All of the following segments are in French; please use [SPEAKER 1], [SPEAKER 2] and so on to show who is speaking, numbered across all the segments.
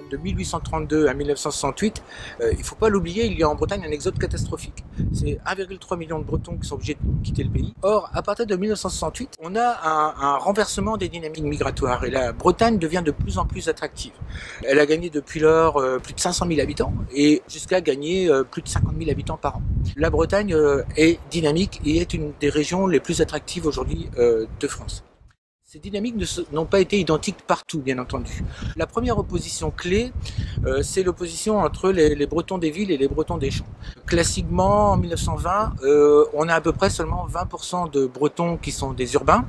[SPEAKER 1] de 1832 à 1968, il ne faut pas l'oublier, il y a en Bretagne un exode catastrophique. C'est 1,3 million de Bretons qui sont obligés de quitter le pays. Or, à partir de 1968, on a un renversement des dynamiques migratoires et la Bretagne devient de plus en plus attractive. Elle a gagné depuis lors plus de 500 000 habitants et jusqu'à gagner plus de 50 000 habitants par an. La Bretagne est dynamique et est une des régions les plus attractives aujourd'hui de France. Ces dynamiques n'ont pas été identiques partout, bien entendu. La première opposition clé, c'est l'opposition entre les Bretons des villes et les Bretons des champs. Classiquement, en 1920, on a à peu près seulement 20% de Bretons qui sont des urbains.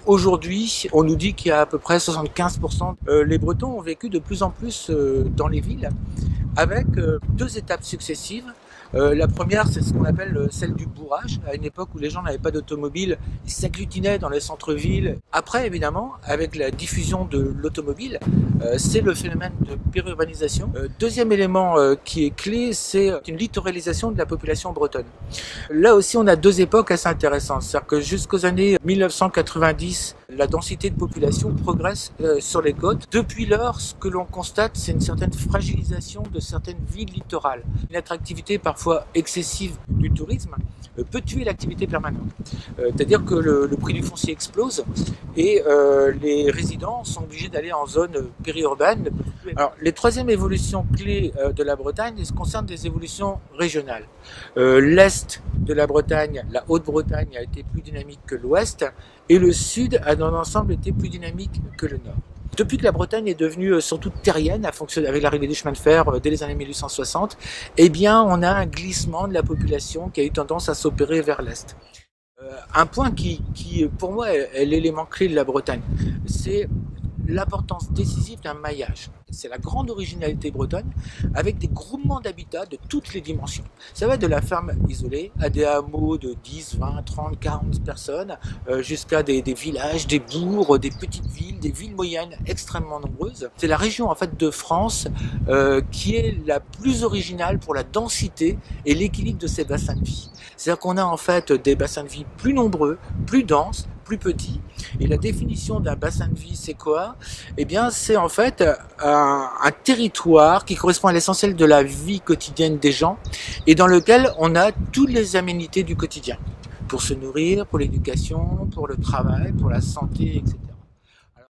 [SPEAKER 1] Aujourd'hui, on nous dit qu'il y a à peu près 75%. Les Bretons ont vécu de plus en plus dans les villes, avec deux étapes successives. La première, c'est ce qu'on appelle celle du bourrage. À une époque où les gens n'avaient pas d'automobile, ils s'agglutinaient dans les centres-villes. Après, évidemment, avec la diffusion de l'automobile, c'est le phénomène de périurbanisation. Deuxième élément qui est clé, c'est une littoralisation de la population bretonne. Là aussi, on a deux époques assez intéressantes. C'est-à-dire que jusqu'aux années 1990, la densité de population progresse sur les côtes. Depuis lors, ce que l'on constate, c'est une certaine fragilisation de certaines villes littorales. Une attractivité parfois excessive du tourisme peut tuer l'activité permanente. C'est-à-dire que le prix du foncier explose et les résidents sont obligés d'aller en zone périurbaine. Alors, les troisièmes évolutions clés de la Bretagne concernent des évolutions régionales. L'Est de la Bretagne, la Haute-Bretagne, a été plus dynamique que l'Ouest et le Sud a dans l'ensemble été plus dynamique que le Nord. Depuis que la Bretagne est devenue surtout terrienne, avec l'arrivée des chemins de fer dès les années 1860, eh bien, on a un glissement de la population qui a eu tendance à s'opérer vers l'Est. Un point qui, pour moi, est l'élément clé de la Bretagne, c'est l'importance décisive d'un maillage. C'est la grande originalité bretonne, avec des groupements d'habitats de toutes les dimensions. Ça va de la ferme isolée à des hameaux de 10, 20, 30, 40 personnes, jusqu'à des villages, des bourgs, des petites villes, des villes moyennes extrêmement nombreuses. C'est la région en fait de France qui est la plus originale pour la densité et l'équilibre de ses bassins de vie. C'est-à-dire qu'on a en fait des bassins de vie plus nombreux, plus denses, plus petits. Et la définition d'un bassin de vie, c'est quoi? Eh bien, c'est en fait un territoire qui correspond à l'essentiel de la vie quotidienne des gens et dans lequel on a toutes les aménités du quotidien. Pour se nourrir, pour l'éducation, pour le travail, pour la santé, etc.